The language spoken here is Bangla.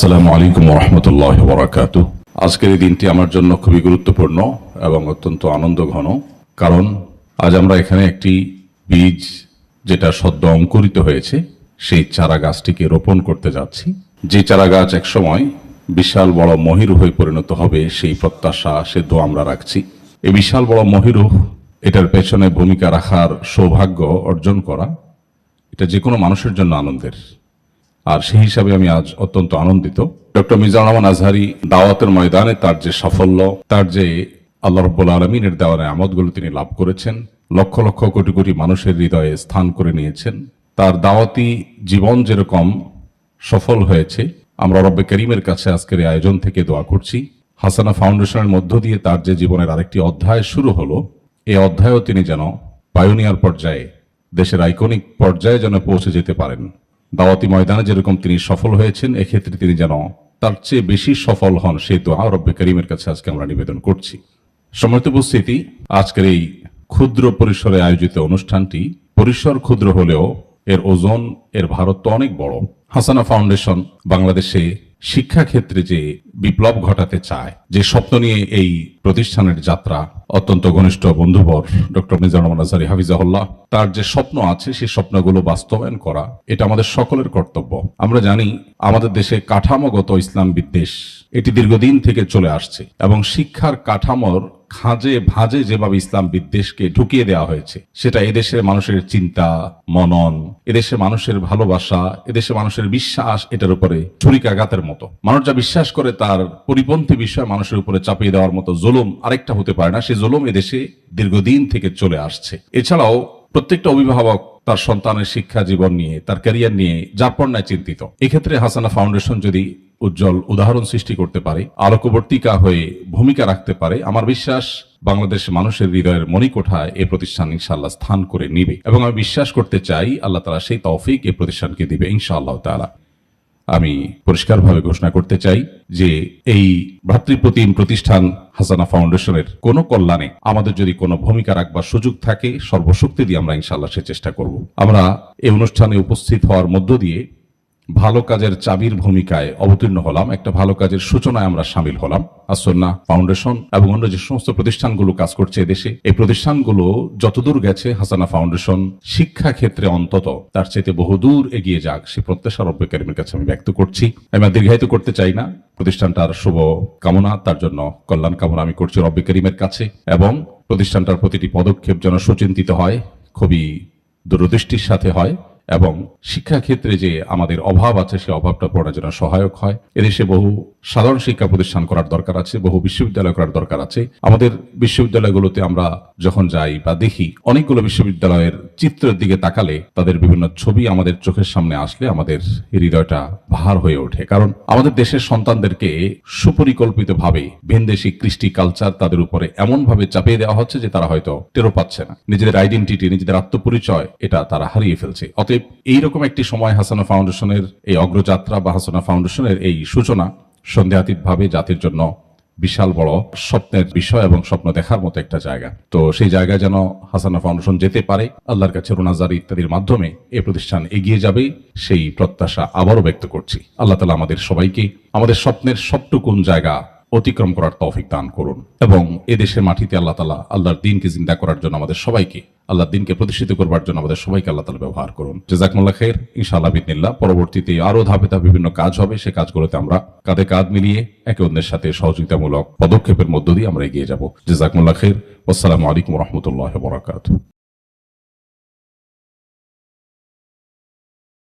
আসসালামু আলাইকুম ওয়া রাহমাতুল্লাহি ওয়া বারাকাতুহু। আজকের এই দিনটি আমার জন্য খুবই গুরুত্বপূর্ণ এবং অত্যন্ত আনন্দঘন, কারণ আজ আমরা এখানে একটি বীজ যেটা সদ্য অঙ্কুরিত হয়েছে সেই চারা গাছটিকে রোপণ করতে যাচ্ছি। যে চারা গাছ একসময় বিশাল বড় মহিরু হয়ে পরিণত হবে সেই প্রত্যাশা, সে দোয়া আমরা রাখছি। এই বিশাল বড় মহিরু, এটার পেছনে ভূমিকা রাখার সৌভাগ্য অর্জন করা, এটা যে কোনো মানুষের জন্য আনন্দের। আর সেই হিসাবে আমি আজ অত্যন্ত আনন্দিত। ডক্টর মিজানুর রহমান আজহারী দাওয়াতের ময়দানে তার যে সাফল্য, তার যে আল্লাহ রাব্বুল আলামিনের দেওয়া নেয়ামতগুলো তিনি লাভ করেছেন, লক্ষ লক্ষ কোটি কোটি মানুষের হৃদয়ে স্থান করে নিয়েছেন, তার দাওয়াতি জীবন যেরকম সফল হয়েছে, আমরা রব্বে করিমের কাছে আজকের এই আয়োজন থেকে দোয়া করছি হাসানা ফাউন্ডেশনের মধ্য দিয়ে তার যে জীবনের আরেকটি অধ্যায় শুরু হলো, এই অধ্যায়ও তিনি যেন পায়োনিয়ার পর্যায়ে, দেশের আইকনিক পর্যায়ে যেন পৌঁছে যেতে পারেন। দাওয়াতি ময়দানে যেরকম তিনি সফল হয়েছেন, এক্ষেত্রে তিনি যেন তার চেয়ে বেশি সফল হন, সেই দোয়া রব্বে করিমের কাছে আজকে আমরা নিবেদন করছি। সম্মানিত উপস্থিতি, আজকের এই ক্ষুদ্র পরিসরে আয়োজিত অনুষ্ঠানটি পরিসর ক্ষুদ্র হলেও এর ওজন, এর ভারত অনেক বড়। হাসানা ফাউন্ডেশন বাংলাদেশে শিক্ষা ক্ষেত্রে যে বিপ্লব ঘটাতে চায়, যে স্বপ্ন নিয়ে এই প্রতিষ্ঠানের যাত্রা, অত্যন্ত ঘনিষ্ঠ বন্ধুবর ডক্টর মিজানুর রহমান আজহারী হাফিজাহুল্লাহ, তার যে স্বপ্ন আছে সেই স্বপ্নগুলো বাস্তবায়ন করা, এটা আমাদের সকলের কর্তব্য। আমরা জানি আমাদের দেশে কাঠামোগত ইসলাম বিদ্বেষ এটি দীর্ঘদিন থেকে চলে আসছে, এবং শিক্ষার কাঠামোর খাঁজে ভাঁজে যেভাবে ইসলাম বিদ্বেষকে ঢুকিয়ে দেওয়া হয়েছে, সেটা এদেশের মানুষের চিন্তা, মনন, এদেশের মানুষের ভালোবাসা, এদেশের মানুষের বিশ্বাস, এটার উপরে ছুরিকাঘাতের মতো। মানুষ যা বিশ্বাস করে তার পরিপন্থী বিষয় মানুষের উপরে চাপিয়ে দেওয়ার মতো জুলুম আরেকটা হতে পারে না। সেই জুলুম এদেশে দীর্ঘদিন থেকে চলে আসছে। এছাড়াও প্রত্যেকটা অভিভাবক তার সন্তানের শিক্ষা জীবন নিয়ে, তার ক্যারিয়ার নিয়ে যারপরনায় চিন্তিত। এক্ষেত্রে হাসানা ফাউন্ডেশন যদি উজ্জ্বল উদাহরণ সৃষ্টি করতে পারে, আলোকবর্তিকা হয়ে ভূমিকা রাখতে পারে, আমার বিশ্বাস বাংলাদেশ মানুষের হৃদয়ের মণিকোঠায় এই প্রতিষ্ঠান ইনশাআল্লাহ স্থান করে নিবে, এবং আমি বিশ্বাস করতে চাই আল্লাহ তাআলা সেই তৌফিক এই প্রতিষ্ঠানকে দিবে ইনশাআল্লাহ তাআলা। আমি পরিষ্কারভাবে ঘোষণা করতে চাই যে এই ভ্রাতৃপ্রতিম প্রতিষ্ঠান হাসানা ফাউন্ডেশনের কোনো কল্যাণে আমাদের যদি কোনো ভূমিকা রাখবার সুযোগ থাকে, সর্বশক্তি দিয়ে আমরা ইনশাআল্লাহ সে চেষ্টা করব। আমরা এই অনুষ্ঠানে উপস্থিত হওয়ার মধ্য দিয়ে ভালো কাজের চাবির ভূমিকায় অবতীর্ণ হলাম, একটা ভালো কাজের সূচনায় আমরা সামিল হলাম। আসন্না ফাউন্ডেশন এবং অন্য যে সমস্ত প্রতিষ্ঠানগুলো কাজ করছে এদেশে, এই প্রতিষ্ঠানগুলো যতদূর গেছে, হাসানা ফাউন্ডেশন শিক্ষা ক্ষেত্রে অন্তত তার চাইতে বহুদূর এগিয়ে যাক, সে প্রত্যাশা রব্বে করিমের কাছে আমি ব্যক্ত করছি। আমি দীর্ঘায়িত করতে চাই না, প্রতিষ্ঠানটার শুভ কামনা, তার জন্য কল্যাণ কামনা আমি করছি রব্বে করিমের কাছে, এবং প্রতিষ্ঠানটার প্রতিটি পদক্ষেপ যেন সুচিন্তিত হয়, খুবই দূরদৃষ্টির সাথে হয়, এবং শিক্ষাক্ষেত্রে যে আমাদের অভাব আছে সেই অভাবটা পূরণের জন্য সহায়ক হয়। এদেশে বহু সাধারণ শিক্ষা প্রতিষ্ঠান করার দরকার আছে, বহু বিশ্ববিদ্যালয় করার দরকার আছে। আমাদের বিশ্ববিদ্যালয়গুলোতে আমরা যখন যাই বা দেখি, অনেকগুলো বিশ্ববিদ্যালয়ের চিত্রের দিকে তাকালে তাদের বিভিন্ন ছবি আমাদের চোখের সামনে আসলে আমাদের হৃদয়টা ভার হয়ে ওঠে। কারণ আমাদের দেশের সন্তানদেরকে সুপরিকল্পিতভাবে ভিনদেশী কৃষ্টি কালচার তাদের উপরে এমনভাবে চাপিয়ে দেওয়া হচ্ছে যে তারা হয়তো টেরও পাচ্ছে না। নিজেদের আইডেন্টিটি, নিজেদের আত্মপরিচয়, এটা তারা হারিয়ে ফেলছে। অতএব এইরকম একটি সময় হাসানা ফাউন্ডেশনের এই অগ্রযাত্রা বা হাসানা ফাউন্ডেশনের এই সূচনা সন্দেহাতীতভাবে জাতির জন্য বিশাল বড় স্বপ্নের বিষয় এবং স্বপ্ন দেখার মতো একটা জায়গা। তো সেই জায়গায় যেন হাসানা ফাউন্ডেশন যেতে পারে, আল্লাহর কাছে রোনাজারি ইত্যাদির মাধ্যমে এই প্রতিষ্ঠান এগিয়ে যাবে, সেই প্রত্যাশা আবারও ব্যক্ত করছি। আল্লাহ তাআলা আমাদের সবাইকে আমাদের স্বপ্নের সবটুকুন জায়গা অতিক্রম করার তৌফিক দান করুন, এবং এদেশের মাটিতে আল্লাহ তাআলা আল্লাহর দ্বীনকে জিন্দা করার জন্য আমাদের সবাইকে, আল্লাহর দ্বীনকে প্রতিষ্ঠিত করবার জন্য আমাদের সবাইকে আল্লাহ তাআলা ব্যবহার করুন। জাযাকুমুল্লাহ খাইর। ইনশাআল্লাহ বিদিনিল্লাহ পরবর্তীতে আরো ধাপে ধাপে বিভিন্ন কাজ হবে, সেই কাজগুলোতে আমরা কাঁধে কাঁধ মিলিয়ে একে অন্যের সাথে সহযোগিতামূলক পদক্ষেপের মধ্য দিয়ে আমরা এগিয়ে যাব। জাযাকুমুল্লাহ খাইর। আসসালামু আলাইকুম ওয়া রাহমাতুল্লাহি ওয়া বারাকাতুহু।